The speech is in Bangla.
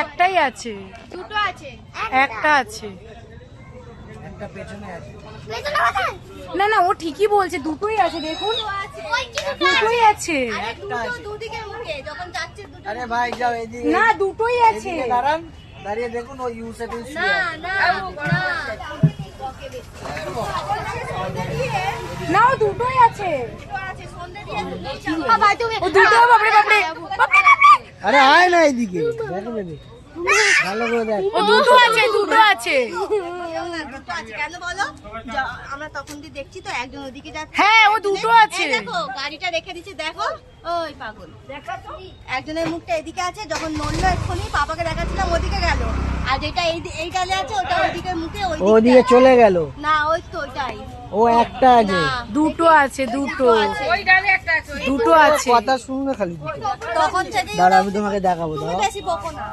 একটাই আছে, দুটো আছে, একটা আছে, না না ও ঠিকই বলছে, দুটোই আছে দেখুন, দুটোই আছে। দুদিকের মুখে যখন যাচ্ছে দুটো। আরে ভাই যাও এদিকে, না দুটোই আছে। দাঁড়ান, দাঁড়িয়ে দেখুন ওই ইউসেফিন না না না ও দুটোই আছে, ও দুটো বাপরে বাপরে আরে আয় না এদিকে দেখো বেবি, ভালো করে দেখ। ও দুটো আছে, দুটো আছে। কেন বলো? আমরা তখন দিয়ে দেখছি তো একজন ওদিকে যাচ্ছে। হ্যাঁ ও দুটো আছে। দেখো গাড়িটা রেখে দিচ্ছে, দেখো ওই পাগল একজনের মুখটা এদিকে আছে, যখন নড়লো এক্ষুনি পাপাকে দেখাচ্ছিলাম ওদিকে গেল, আর যেটা এই গালে আছে ওটা ওদিকে মুখে ওদিকে চলে গেল। না ওই তো ওটাই, ও একটা আছে, দুটো আছে, দুটো দুটো আছে। কথা শুনবে খালি। তখন থেকে দাঁড়া আমি তোমাকে দেখাবো, দাঁড়া। বেশি বকো না।